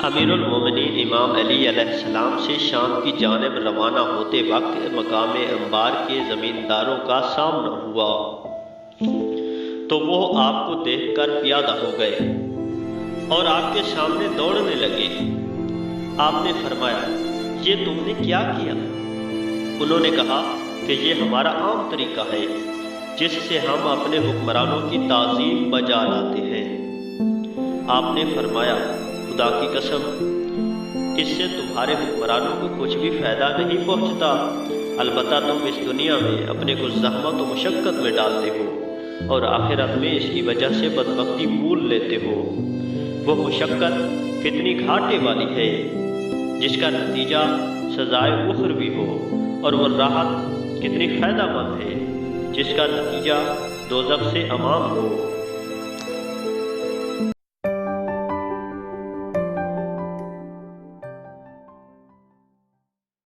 امیر المومنین امام علی علیہ السلام سے شام کی جانب روانہ ہوتے وقت مقام انبار کے زمینداروں کا سامنا ہوا تو وہ آپ کو دیکھ کر پیادہ ہو گئے اور آپ کے سامنے دوڑنے لگے۔ آپ نے فرمایا، یہ تم نے کیا کیا؟ انہوں نے کہا کہ یہ ہمارا عام طریقہ ہے جس سے ہم اپنے حکمرانوں کی تعظیم بجا لاتے ہیں۔ آپ نے فرمایا، خدا کی قسم، اس سے تمہارے حکمرانوں کو کچھ بھی فائدہ نہیں پہنچتا، البتہ تم اس دنیا میں اپنے کو زحمت و مشقت میں ڈالتے ہو اور آخرت میں اس کی وجہ سے بدبختی مول لیتے ہو۔ وہ مشقت کتنی گھاٹے والی ہے جس کا نتیجہ سزائے اخروی ہو، اور وہ راحت کتنی فائدہ مند ہے جس کا نتیجہ دوزخ سے امان ہو۔